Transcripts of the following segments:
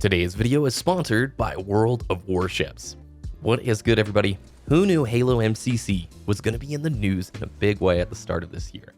Today's video is sponsored by World of Warships. What is good, everybody? Who knew Halo MCC was going to be in the news in a big way at the start of this year?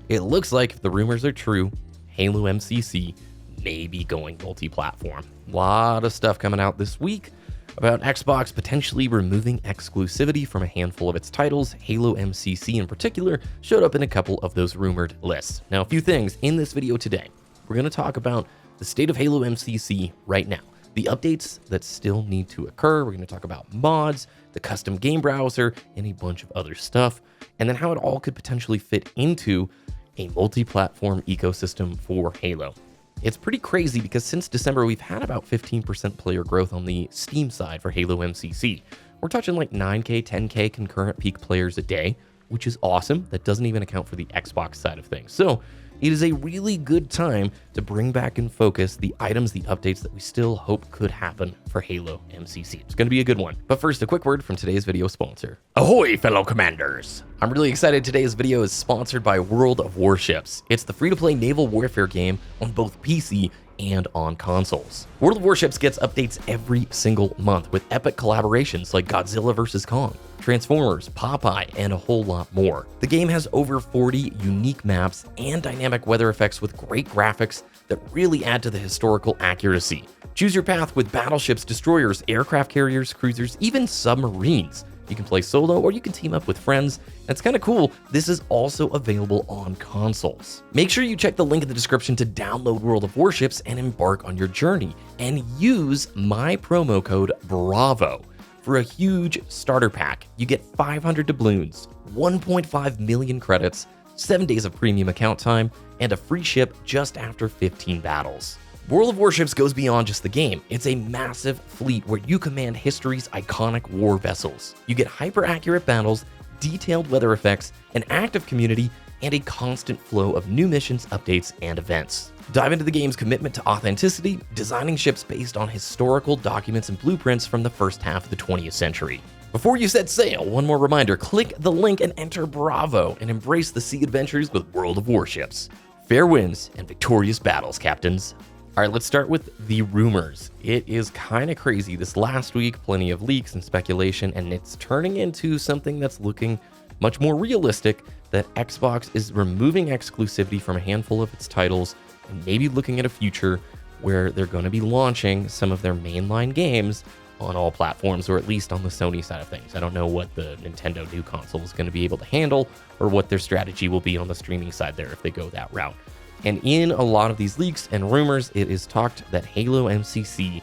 It looks like if the rumors are true, Halo MCC may be going multi-platform. A lot of stuff coming out this week about Xbox potentially removing exclusivity from a handful of its titles. Halo MCC in particular showed up in a couple of those rumored lists. Now, a few things in this video today. We're going to talk about the state of Halo MCC right now, the updates that still need to occur. We're going to talk about mods, the custom game browser, and a bunch of other stuff, and then how it all could potentially fit into a multi-platform ecosystem for Halo. It's pretty crazy because since December, we've had about 15% player growth on the Steam side for Halo MCC. We're touching like 9K, 10K concurrent peak players a day, which is awesome. That doesn't even account for the Xbox side of things. So it is a really good time to bring back in focus the items, the updates that we still hope could happen for Halo MCC. It's going to be a good one. But first, a quick word from today's video sponsor. Ahoy, fellow commanders! I'm really excited today's video is sponsored by World of Warships. It's the free-to-play naval warfare game on both PC and on consoles. World of Warships gets updates every single month with epic collaborations like Godzilla vs. Kong, Transformers, Popeye, and a whole lot more. The game has over 40 unique maps and dynamic weather effects with great graphics that really add to the historical accuracy. Choose your path with battleships, destroyers, aircraft carriers, cruisers, even submarines. You can play solo or you can team up with friends. That's kind of cool. This is also available on consoles. Make sure you check the link in the description to download World of Warships and embark on your journey. And use my promo code BRAVO for a huge starter pack. You get 500 doubloons, 1.5 million credits, 7 days of premium account time, and a free ship just after 15 battles. World of Warships goes beyond just the game. It's a massive fleet where you command history's iconic war vessels. You get hyper-accurate battles, detailed weather effects, an active community, and a constant flow of new missions, updates, and events. Dive into the game's commitment to authenticity, designing ships based on historical documents and blueprints from the first half of the 20th century. Before you set sail, one more reminder, click the link and enter Bravo and embrace the sea adventures with World of Warships. Fair winds and victorious battles, captains. All right, let's start with the rumors. It is kind of crazy. This last week, plenty of leaks and speculation, and it's turning into something that's looking much more realistic, that Xbox is removing exclusivity from a handful of its titles and maybe looking at a future where they're going to be launching some of their mainline games on all platforms, or at least on the Sony side of things. I don't know what the Nintendo new console is going to be able to handle or what their strategy will be on the streaming side there if they go that route. And in a lot of these leaks and rumors, it is talked that Halo MCC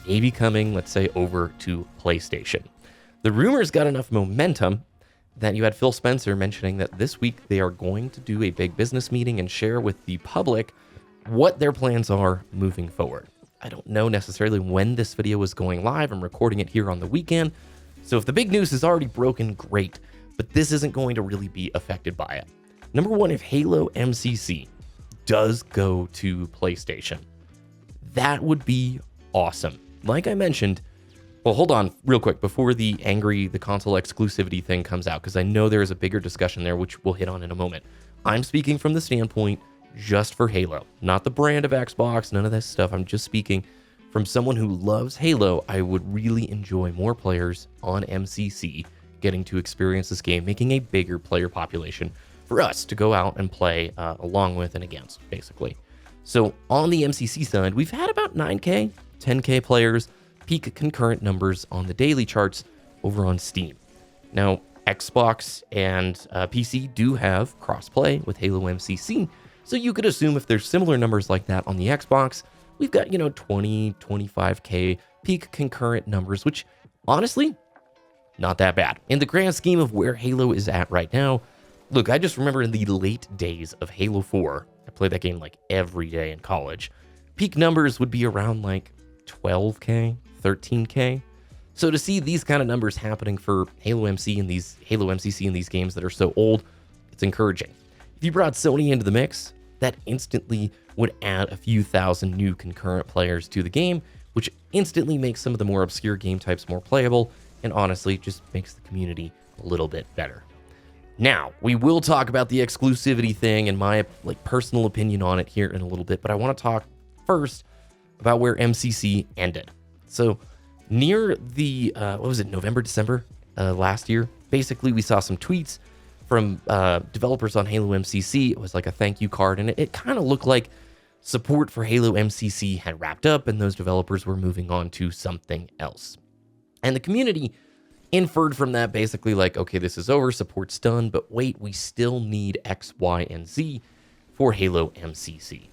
may be coming, let's say, over to PlayStation. The rumors got enough momentum that you had Phil Spencer mentioning that this week they are going to do a big business meeting and share with the public what their plans are moving forward. I don't know necessarily when this video is going live. I'm recording it here on the weekend. So if the big news is already broken, great. But this isn't going to really be affected by it. Number one, if Halo MCC does go to PlayStation, that would be awesome. Like I mentioned, well, hold on real quick before the console exclusivity thing comes out, because I know there is a bigger discussion there, which we'll hit on in a moment. I'm speaking from the standpoint just for Halo, not the brand of Xbox, none of this stuff. I'm just speaking from someone who loves Halo. I would really enjoy more players on MCC getting to experience this game, making a bigger player population for us to go out and play along with and against, basically. So on the MCC side, we've had about 9K, 10K players, peak concurrent numbers on the daily charts over on Steam. Now, Xbox and PC do have crossplay with Halo MCC, so you could assume if there's similar numbers like that on the Xbox, we've got, 20, 25K peak concurrent numbers, which honestly, not that bad. In the grand scheme of where Halo is at right now, look, I just remember in the late days of Halo 4, I played that game like every day in college, peak numbers would be around like 12K, 13K. So to see these kind of numbers happening for Halo MCC and these games that are so old, it's encouraging. If you brought Sony into the mix, that instantly would add a few thousand new concurrent players to the game, which instantly makes some of the more obscure game types more playable, and honestly just makes the community a little bit better. Now, we will talk about the exclusivity thing and my personal opinion on it here in a little bit, but I want to talk first about where MCC ended. So near the, November, December last year, basically we saw some tweets from developers on Halo MCC. It was like a thank you card, and it kind of looked like support for Halo MCC had wrapped up and those developers were moving on to something else. And the community inferred from that basically like, okay, this is over, support's done, but wait, we still need X, Y, and Z for Halo MCC.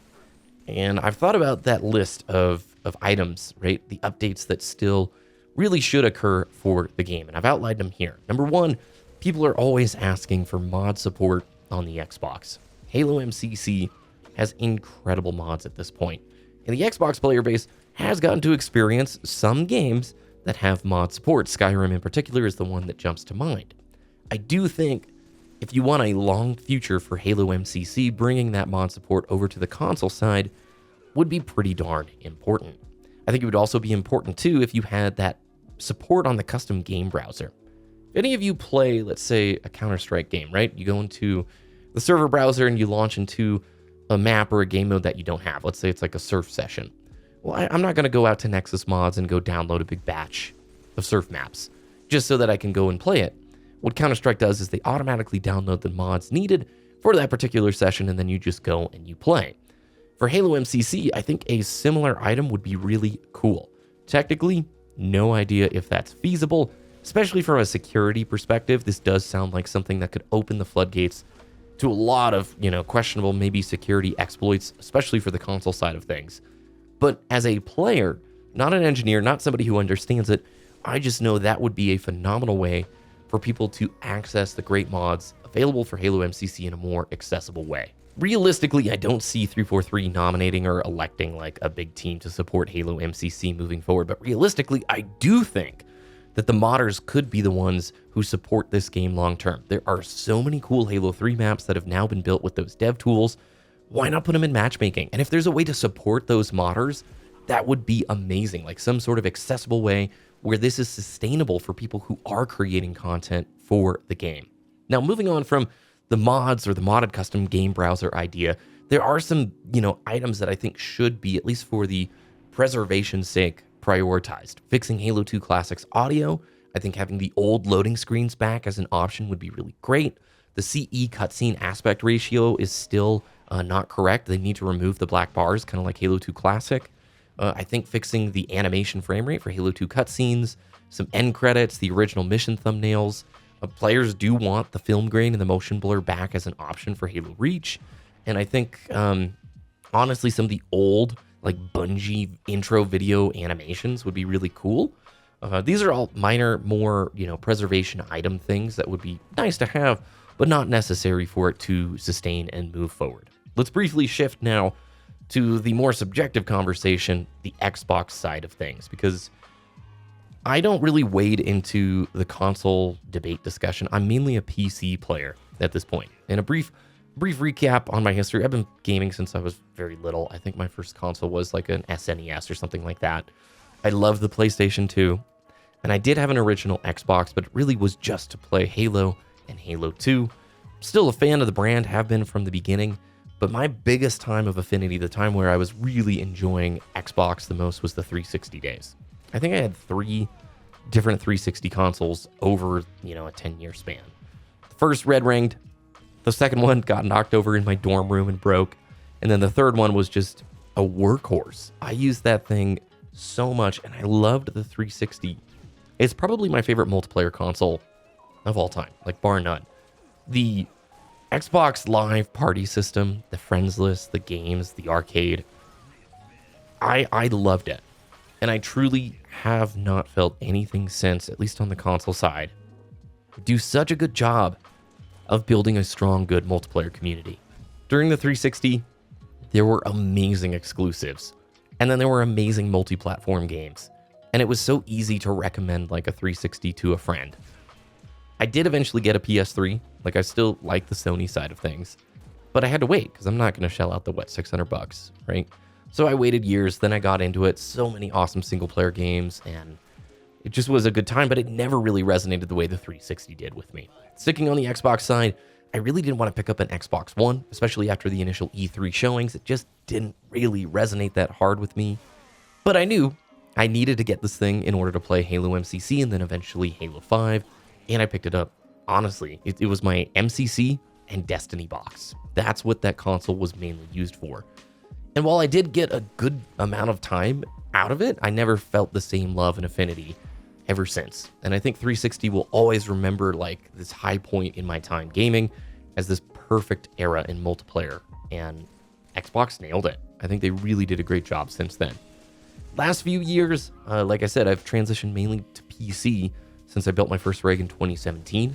And I've thought about that list of items, right? The updates that still really should occur for the game. And I've outlined them here. Number one, people are always asking for mod support on the Xbox. Halo MCC has incredible mods at this point. And the Xbox player base has gotten to experience some games that have mod support. Skyrim in particular is the one that jumps to mind. I do think if you want a long future for Halo MCC, bringing that mod support over to the console side would be pretty darn important. I think it would also be important too if you had that support on the custom game browser. If any of you play, let's say, a Counter-Strike game, right? You go into the server browser and you launch into a map or a game mode that you don't have. Let's say it's like a surf session. Well, I'm not going to go out to Nexus Mods and go download a big batch of surf maps just so that I can go and play it. What Counter-Strike does is they automatically download the mods needed for that particular session, and then you just go and you play. For Halo MCC, I think a similar item would be really cool. Technically, no idea if that's feasible, especially from a security perspective. This does sound like something that could open the floodgates to a lot of, questionable maybe security exploits, especially for the console side of things. But as a player, not an engineer, not somebody who understands it, I just know that would be a phenomenal way for people to access the great mods available for Halo MCC in a more accessible way. Realistically, I don't see 343 nominating or electing like a big team to support Halo MCC moving forward, but realistically, I do think that the modders could be the ones who support this game long term. There are so many cool Halo 3 maps that have now been built with those dev tools. Why not put them in matchmaking? And if there's a way to support those modders, that would be amazing. Like some sort of accessible way where this is sustainable for people who are creating content for the game. Now, moving on from the mods or the modded custom game browser idea, there are some, items that I think should be, at least for the preservation's sake, prioritized. Fixing Halo 2 Classic's audio. I think having the old loading screens back as an option would be really great. The CE cutscene aspect ratio is still not correct. They need to remove the black bars, kind of like Halo 2 Classic. I think fixing the animation frame rate for Halo 2 cutscenes, some end credits, the original mission thumbnails. Players do want the film grain and the motion blur back as an option for Halo Reach. And I think, honestly, some of the old, like Bungie intro video animations would be really cool. These are all minor, more, preservation item things that would be nice to have, but not necessary for it to sustain and move forward. Let's briefly shift now to the more subjective conversation, the Xbox side of things, because I don't really wade into the console debate discussion. I'm mainly a PC player at this point. And a brief recap on my history. I've been gaming since I was very little. I think my first console was like an SNES or something like that. I love the PlayStation 2, and I did have an original Xbox, but it really was just to play Halo and Halo 2. Still a fan of the brand, have been from the beginning, but my biggest time of affinity, the time where I was really enjoying Xbox the most, was the 360 days. I think I had 3 different 360 consoles over, a 10-year span. The first red ringed, the second one got knocked over in my dorm room and broke, and then the third one was just a workhorse. I used that thing so much, and I loved the 360. It's probably my favorite multiplayer console of all time, like bar none. The Xbox Live party system, the friends list, the games, the arcade, I loved it. And I truly have not felt anything since, at least on the console side, do such a good job of building a strong, good multiplayer community. During the 360, there were amazing exclusives. And then there were amazing multi-platform games. And it was so easy to recommend like a 360 to a friend. I did eventually get a PS3. Like, I still like the Sony side of things. But I had to wait because I'm not going to shell out the wet $600, right? So I waited years, then I got into it. So many awesome single-player games, and it just was a good time, but it never really resonated the way the 360 did with me. Sticking on the Xbox side, I really didn't want to pick up an Xbox One, especially after the initial E3 showings. It just didn't really resonate that hard with me. But I knew I needed to get this thing in order to play Halo MCC and then eventually Halo 5, and I picked it up. Honestly, it was my MCC and Destiny box. That's what that console was mainly used for. And while I did get a good amount of time out of it, I never felt the same love and affinity ever since. And I think 360 will always remember like this high point in my time gaming as this perfect era in multiplayer. And Xbox nailed it. I think they really did a great job since then. Last few years, like I said, I've transitioned mainly to PC since I built my first rig in 2017.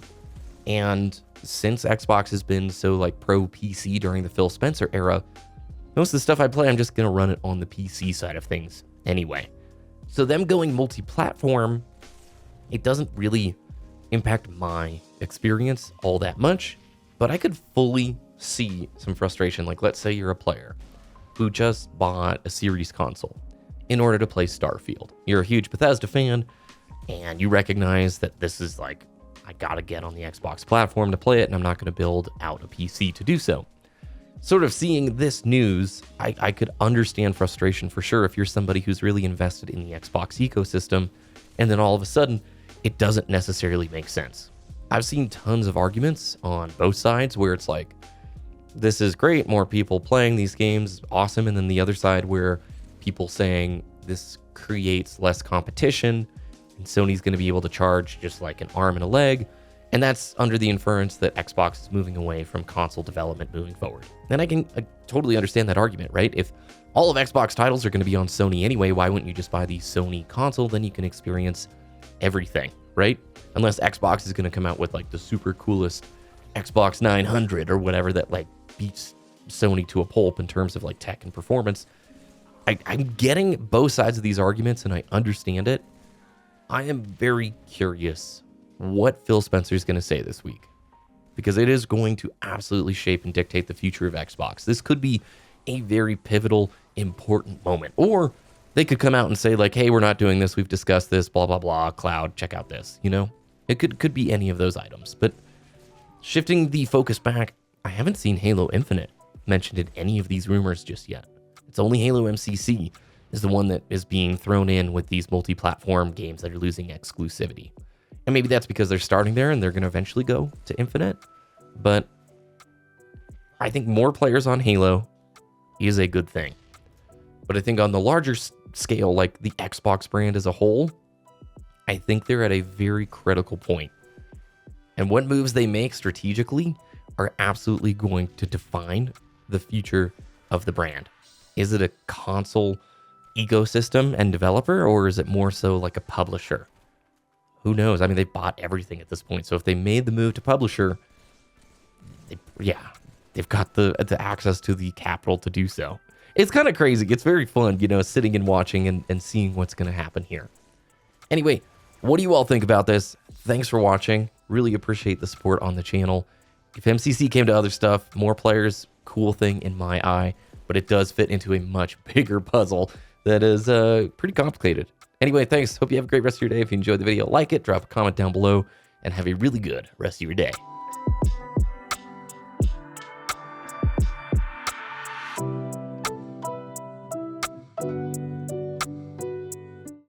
And since Xbox has been so like pro PC during the Phil Spencer era, most of the stuff I play, I'm just going to run it on the PC side of things anyway. So them going multi-platform, it doesn't really impact my experience all that much, but I could fully see some frustration. Like, let's say you're a player who just bought a series console in order to play Starfield. You're a huge Bethesda fan, and you recognize that this is like, I gotta get on the Xbox platform to play it, and I'm not gonna build out a PC to do so. Sort of seeing this news, I could understand frustration for sure if you're somebody who's really invested in the Xbox ecosystem, and then all of a sudden, it doesn't necessarily make sense. I've seen tons of arguments on both sides where it's like, this is great, more people playing these games, awesome, and then the other side where people saying this creates less competition and Sony's going to be able to charge just like an arm and a leg. And that's under the inference that Xbox is moving away from console development moving forward. And I totally understand that argument, right? If all of Xbox titles are going to be on Sony anyway, why wouldn't you just buy the Sony console? Then you can experience everything, right? Unless Xbox is going to come out with like the super coolest Xbox 900 or whatever that like beats Sony to a pulp in terms of like tech and performance. I'm getting both sides of these arguments and I understand it. I am very curious what Phil Spencer is going to say this week, because it is going to absolutely shape and dictate the future of Xbox. This could be a very pivotal, important moment. Or they could come out and say like, hey, we're not doing this. We've discussed this, blah, blah, blah, cloud, check out this, you know? It could be any of those items. But shifting the focus back, I haven't seen Halo Infinite mentioned in any of these rumors just yet. It's only Halo MCC is the one that is being thrown in with these multi-platform games that are losing exclusivity. And maybe that's because they're starting there and they're going to eventually go to Infinite. But I think more players on Halo is a good thing. But I think on the larger scale, like the Xbox brand as a whole, I think they're at a very critical point. And what moves they make strategically are absolutely going to define the future of the brand. Is it a console ecosystem and developer, or is it more so like a publisher? Who knows? I mean, they bought everything at this point. So if they made the move to publisher, they've got the access to the capital to do so. It's kind of crazy. It's very fun, you know, sitting and watching and seeing what's going to happen here. Anyway, what do you all think about this? Thanks for watching. Really appreciate the support on the channel. If MCC came to other stuff, more players, cool thing in my eye, but it does fit into a much bigger puzzle that is pretty complicated. Anyway, thanks. Hope you have a great rest of your day. If you enjoyed the video, like it, drop a comment down below, and have a really good rest of your day.